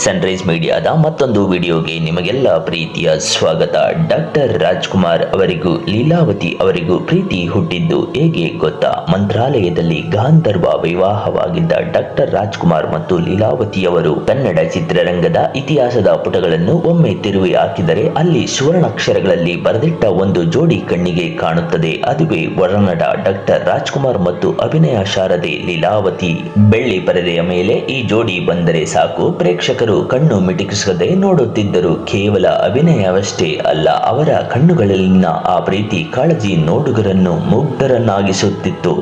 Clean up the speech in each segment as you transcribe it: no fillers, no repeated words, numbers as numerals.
Sunrise ಮೀಡಿಯಾದ ಮತ್ತೊಂದು ವಿಡಿಯೋಗೆ ನಿಮಗೆಲ್ಲ ಪ್ರೀತಿಯ ಸ್ವಾಗತ. ಡಾಕ್ಟರ್ ರಾಜ್ಕುಮಾರ್ ಅವರಿಗೂ ಲೀಲಾವತಿ ಅವರಿಗೂ ಪ್ರೀತಿ ಹುಟ್ಟಿದ್ದು ಹೇಗೆ ಗೊತ್ತಾ? ಮಂತ್ರಾಲಯದಲ್ಲಿ ಗಾಂಧರ್ವ ವಿವಾಹವಾಗಿದ್ದ ಡಾಕ್ಟರ್ ರಾಜ್ಕುಮಾರ್ ಮತ್ತು ಲೀಲಾವತಿಯವರು ಕನ್ನಡ ಚಿತ್ರರಂಗದ ಇತಿಹಾಸದ ಪುಟಗಳನ್ನು ಒಮ್ಮೆ ತಿರುವಿ ಹಾಕಿದರೆ ಅಲ್ಲಿ ಸುವರ್ಣಾಕ್ಷರಗಳಲ್ಲಿ ಬರೆದಿಟ್ಟ ಒಂದು ಜೋಡಿ ಕಣ್ಣಿಗೆ ಕಾಣುತ್ತದೆ. ಅದುವೇ ವರನಟ ಡಾಕ್ಟರ್ ರಾಜ್ಕುಮಾರ್ ಮತ್ತು ಅಭಿನಯ ಶಾರದೆ ಲೀಲಾವತಿ. ಬೆಳ್ಳಿ ಪರದೆಯ ಮೇಲೆ ಈ ಜೋಡಿ ಬಂದರೆ ಸಾಕು, ಪ್ರೇಕ್ಷಕರು ಕಣ್ಣು ಮಿಟುಕಿಸದೆ ನೋಡುತ್ತಿದ್ದರು. ಕೇವಲ ಅಭಿನಯವಷ್ಟೇ ಅಲ್ಲ, ಅವರ ಕಣ್ಣುಗಳಲ್ಲಿನ ಆ ಪ್ರೀತಿ ಕಾಳಜಿ ನೋಡುಗರನ್ನು ಮುಗ್ಧರನ್ನಾಗಿಸುತ್ತಿತ್ತು.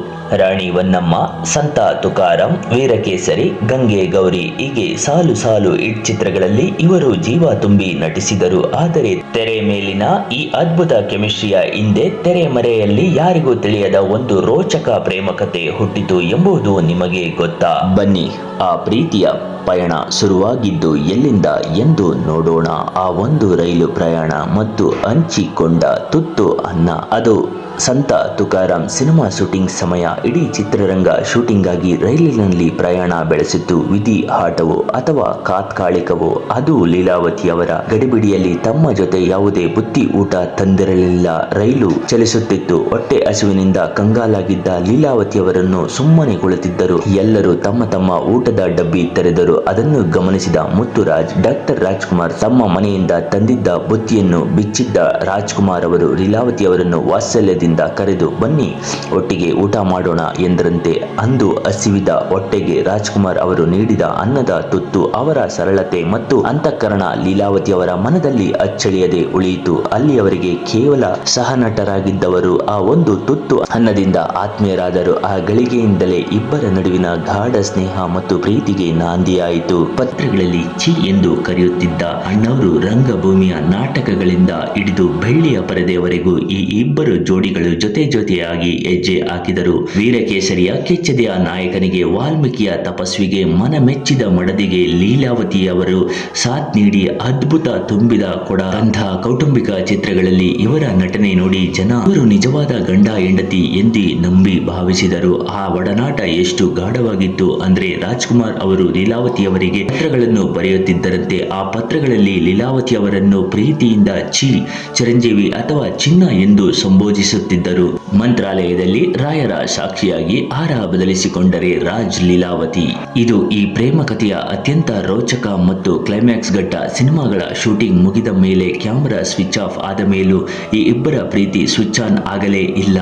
ರಾಣಿ ವನ್ನಮ್ಮ, ಸಂತ ತುಕಾರಾಂ, ವೀರಕೇಸರಿ, ಗಂಗೆ ಗೌರಿ ಹೀಗೆ ಸಾಲು ಸಾಲು ಹಿಟ್ ಚಿತ್ರಗಳಲ್ಲಿ ಇವರು ಜೀವ ತುಂಬಿ ನಟಿಸಿದರು. ಆದರೆ ತೆರೆ ಮೇಲಿನ ಈ ಅದ್ಭುತ ಕೆಮಿಸ್ಟ್ರಿಯ ಹಿಂದೆ ತೆರೆಮರೆಯಲ್ಲಿ ಯಾರಿಗೂ ತಿಳಿಯದ ಒಂದು ರೋಚಕ ಪ್ರೇಮ ಕಥೆ ಹುಟ್ಟಿತು ಎಂಬುದು ನಿಮಗೆ ಗೊತ್ತಾ? ಬನ್ನಿ, ಆ ಪ್ರೀತಿಯ ಪಯಣ ಶುರುವಾಗಿದ್ದು ಎಲ್ಲಿಂದ ಎಂದು ನೋಡೋಣ. ಆ ಒಂದು ರೈಲು ಪ್ರಯಾಣ ಮತ್ತು ಹಂಚಿಕೊಂಡ ತುತ್ತು ಅನ್ನ, ಅದು ಸಂತ ತುಕಾರಾಂ ಸಿನಿಮಾ ಶೂಟಿಂಗ್ ಸಮಯ. ಇಡೀ ಚಿತ್ರರಂಗ ಶೂಟಿಂಗಾಗಿ ರೈಲಿನಲ್ಲಿ ಪ್ರಯಾಣ ಬೆಳೆಸಿತ್ತು. ವಿಧಿ ಆಟವೋ ಅಥವಾ ತಾತ್ಕಾಲಿಕವೋ, ಅದು ಲೀಲಾವತಿಯವರ ಗಡಿಬಿಡಿಯಲ್ಲಿ ತಮ್ಮ ಜೊತೆ ಯಾವುದೇ ಬುತ್ತಿ ಊಟ ತಂದಿರಲಿಲ್ಲ. ರೈಲು ಚಲಿಸುತ್ತಿತ್ತು. ಹೊಟ್ಟೆ ಹಸುವಿನಿಂದ ಕಂಗಾಲಾಗಿದ್ದ ಲೀಲಾವತಿಯವರನ್ನು ಸುಮ್ಮನೆ ಕುಳಿತಿದ್ದರು. ಎಲ್ಲರೂ ತಮ್ಮ ತಮ್ಮ ಊಟದ ಡಬ್ಬಿ ತೆರೆದರು. ಅದನ್ನು ಗಮನಿಸಿದ ಮುತ್ತುರಾಜ್, ಡಾಕ್ಟರ್ ರಾಜ್ಕುಮಾರ್ ತಮ್ಮ ಮನೆಯಿಂದ ತಂದಿದ್ದ ಬುತ್ತಿಯನ್ನು ಬಿಚ್ಚಿದ್ದ ರಾಜ್ಕುಮಾರ್ ಅವರು ಲೀಲಾವತಿಯವರನ್ನು ವಾತ್ಸಲ್ಯದಿಂದ ಕರೆದು ಬನ್ನಿ ಒಟ್ಟಿಗೆ ಊಟ ಮಾಡೋಣ ಎಂದರಂತೆ. ಅಂದು ಹಸಿವಿದ ಹೊಟ್ಟೆಗೆ ರಾಜ್ಕುಮಾರ್ ಅವರು ನೀಡಿದ ಅನ್ನದ ತುತ್ತು ಅವರ ಸರಳತೆ ಮತ್ತು ಅಂತಃಕರಣ ಲೀಲಾವತಿಯವರ ಮನದಲ್ಲಿ ಅಚ್ಚಳಿಯದೆ ಉಳಿಯಿತು. ಅಲ್ಲಿಯವರೆಗೆ ಕೇವಲ ಸಹನಟರಾಗಿದ್ದವರು ಆ ಒಂದು ತುತ್ತು ಅನ್ನದಿಂದ ಆತ್ಮೀಯರಾದರು. ಆ ಗಳಿಗೆಯಿಂದಲೇ ಇಬ್ಬರ ನಡುವಿನ ಗಾಢ ಸ್ನೇಹ ಮತ್ತು ಪ್ರೀತಿಗೆ ನಾಂದಿಯಾಯಿತು. ಪತ್ರಗಳಲ್ಲಿ ಚಿ ಎಂದು ಕರೆಯುತ್ತಿದ್ದ ಅಣ್ಣವರು ರಂಗಭೂಮಿಯ ನಾಟಕಗಳಿಂದ ಹಿಡಿದು ಬೆಳ್ಳಿಯ ಪರದೆಯವರೆಗೂ ಈ ಇಬ್ಬರು ಜೋಡಿಗಳು ಜೊತೆ ಜೊತೆಯಾಗಿ ಹೆಜ್ಜೆ ಹಾಕಿದರು. ವೀರಕೇಸರಿಯ ಕೆಚ್ಚದೆಯ ನಾಯಕನಿಗೆ, ವಾಲ್ಮೀಕಿಯ ತಪಸ್ವಿಗೆ, ಮನಮೆಚ್ಚಿದ ಮಡದಿಗೆ ಲೀಲಾವತಿಯವರು ಸಾಥ್ ನೀಡಿ ಅದ್ಭುತ ತುಂಬಿದ ಕೊಡ ಅಂತಹ ಕೌಟುಂಬಿಕ ಚಿತ್ರಗಳಲ್ಲಿ ಇವರ ನಟನೆ ನೋಡಿ ಜನ ಇವರು ನಿಜವಾದ ಗಂಡ ಹೆಂಡತಿ ಎಂದು ನಂಬಿ ಭಾವಿಸಿದರು. ಆ ಒಡನಾಟ ಎಷ್ಟು ಗಾಢವಾಗಿತ್ತು ಅಂದ್ರೆ ರಾಜ್ಕುಮಾರ್ ಅವರು ಲೀಲಾವತಿಯವರಿಗೆ ಪತ್ರಗಳನ್ನು ಬರೆಯುತ್ತಿದ್ದರಂತೆ. ಆ ಪತ್ರಗಳಲ್ಲಿ ಲೀಲಾವತಿಯವರನ್ನು ಪ್ರೀತಿಯಿಂದ ಚಿ, ಚಿರಂಜೀವಿ ಅಥವಾ ಚಿನ್ನ ಎಂದು ಸಂಬೋಧಿಸುತ್ತಿದ್ದರು. ಮಂತ್ರಾಲಯದಲ್ಲಿ ರಾಯರ ಸಾಕ್ಷಿಯಾಗಿ ಹಾರ ಬದಲಿಸಿಕೊಂಡರೆ ರಾಜ್ ಲೀಲಾವತಿ. ಇದು ಈ ಪ್ರೇಮ ಕಥೆಯ ಅತ್ಯಂತ ರೋಚಕ ಮತ್ತು ಕ್ಲೈಮ್ಯಾಕ್ಸ್ ಘಟ್ಟ. ಸಿನಿಮಾಗಳ ಶೂಟಿಂಗ್ ಮುಗಿದ ಮೇಲೆ ಕ್ಯಾಮೆರಾ ಸ್ವಿಚ್ ಆಫ್ ಆದ ಮೇಲೂ ಈ ಇಬ್ಬರ ಪ್ರೀತಿ ಸ್ವಿಚ್ ಆನ್ ಆಗಲೇ ಇಲ್ಲ.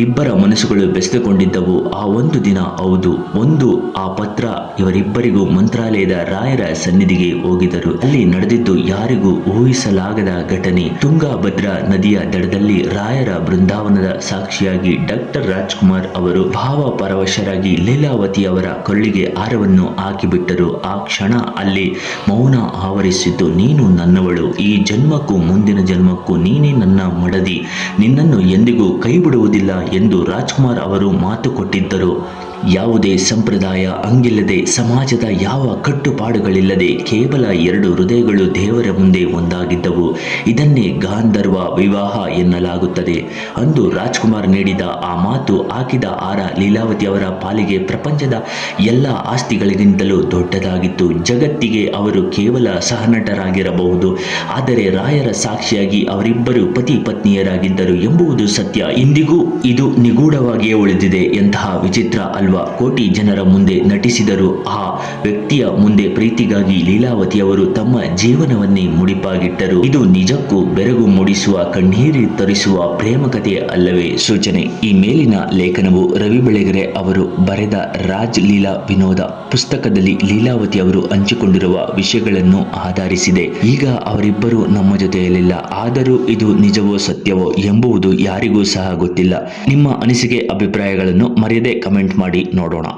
ಇಬ್ಬರ ಮನಸ್ಸುಗಳು ಬೆಸೆದುಕೊಂಡಿದ್ದವು. ಆ ಒಂದು ದಿನ, ಹೌದು, ಆ ಪತ್ರ ಇವರಿಬ್ಬರಿಗೂ ಮಂತ್ರಾಲಯದ ರಾಯರ ಸನ್ನಿಧಿಗೆ ಹೋಗಿದರು. ಅಲ್ಲಿ ನಡೆದಿದ್ದು ಯಾರಿಗೂ ಊಹಿಸಲಾಗದ ಘಟನೆ. ತುಂಗಾಭದ್ರಾ ನದಿಯ ದಡದಲ್ಲಿ ರಾಯರ ಬೃಂದಾವನದ ಸಾಕ್ಷಿಯಾಗಿ ಡಾಕ್ಟರ್ ರಾಜ್ಕುಮಾರ್ ಅವರು ಭಾವ ಪರವಶರಾಗಿ ಲೀಲಾವತಿಯವರ ಕೊಳ್ಳಿಗೆ ಹಾರವನ್ನು ಹಾಕಿಬಿಟ್ಟರು. ಆ ಕ್ಷಣ ಅಲ್ಲಿ ಮೌನ ಆವರಿಸಿತು. ನೀನು ನನ್ನವಳು, ಈ ಜನ್ಮಕ್ಕೂ ಮುಂದಿನ ಜನ್ಮಕ್ಕೂ ನೀನೇ ನನ್ನ ಮಡದಿ, ನಿನ್ನನ್ನು ಎಂದಿಗೂ ಕೈ ಬಿಡುವುದಿಲ್ಲ ಎಂದು ರಾಜ್ಕುಮಾರ್ ಅವರು ಮಾತು ಕೊಟ್ಟಿದ್ದರು. ಯಾವುದೇ ಸಂಪ್ರದಾಯ ಹಂಗಿಲ್ಲದೆ, ಸಮಾಜದ ಯಾವ ಕಟ್ಟುಪಾಡುಗಳಿಲ್ಲದೆ ಕೇವಲ ಎರಡು ಹೃದಯಗಳು ದೇವರ ಮುಂದೆ ಒಂದಾಗಿದ್ದವು. ಇದನ್ನೇ ಗಾಂಧರ್ವ ವಿವಾಹ ಎನ್ನಲಾಗುತ್ತದೆ. ಅಂದು ರಾಜ್ಕುಮಾರ್ ನೀಡಿದ ಆ ಮಾತು, ಹಾಕಿದ ಹಾರ ಲೀಲಾವತಿಯವರ ಪಾಲಿಗೆ ಪ್ರಪಂಚದ ಎಲ್ಲ ಆಸ್ತಿಗಳಿಗಿಂತಲೂ ದೊಡ್ಡದಾಗಿತ್ತು. ಜಗತ್ತಿಗೆ ಅವರು ಕೇವಲ ಸಹನಟರಾಗಿರಬಹುದು, ಆದರೆ ರಾಯರ ಸಾಕ್ಷಿಯಾಗಿ ಅವರಿಬ್ಬರು ಪತಿ ಪತ್ನಿಯರಾಗಿದ್ದರು ಎಂಬುದು ಸತ್ಯ. ಇಂದಿಗೂ ಇದು ನಿಗೂಢವಾಗಿಯೇ ಉಳಿದಿದೆ. ಎಂತಹ ವಿಚಿತ್ರ ಅಲ್ವಾ? ಕೋಟಿ ಜನರ ಮುಂದೆ ನಟಿಸಿದರು. ಆ ವ್ಯಕ್ತಿಯ ಮುಂದೆ ಪ್ರೀತಿಗಾಗಿ ಲೀಲಾವತಿಯವರು ತಮ್ಮ ಜೀವನವನ್ನೇ ಮುಡಿಪಾಗಿಟ್ಟರು. ಇದು ನಿಜಕ್ಕೂ ಬೆರಗು ಮೂಡಿಸುವ, ಕಣ್ಣೀರು ತರಿಸುವ ಪ್ರೇಮ ಕಥೆ ಅಲ್ಲವೇ? ಸೂಚನೆ: ಈ ಮೇಲಿನ ಲೇಖನವು ರವಿ ಬೆಳಗೆರೆ ಅವರು ಬರೆದ ರಾಜ್ ಲೀಲಾ ವಿನೋದ ಪುಸ್ತಕದಲ್ಲಿ ಲೀಲಾವತಿ ಅವರು ಹಂಚಿಕೊಂಡಿರುವ ವಿಷಯಗಳನ್ನು ಆಧರಿಸಿದೆ. ಈಗ ಅವರಿಬ್ಬರು ನಮ್ಮ ಜೊತೆಯಲ್ಲಿಲ್ಲ, ಆದರೂ ಇದು ನಿಜವೋ ಸತ್ಯವೋ ಎಂಬುದು ಯಾರಿಗೂ ಸಹ ಗೊತ್ತಿಲ್ಲ. ನಿಮ್ಮ ಅನಿಸಿಕೆ ಅಭಿಪ್ರಾಯಗಳನ್ನು ಮರೆಯದೆ ಕಮೆಂಟ್ ಮಾಡಿ ನೋಡೋಣ.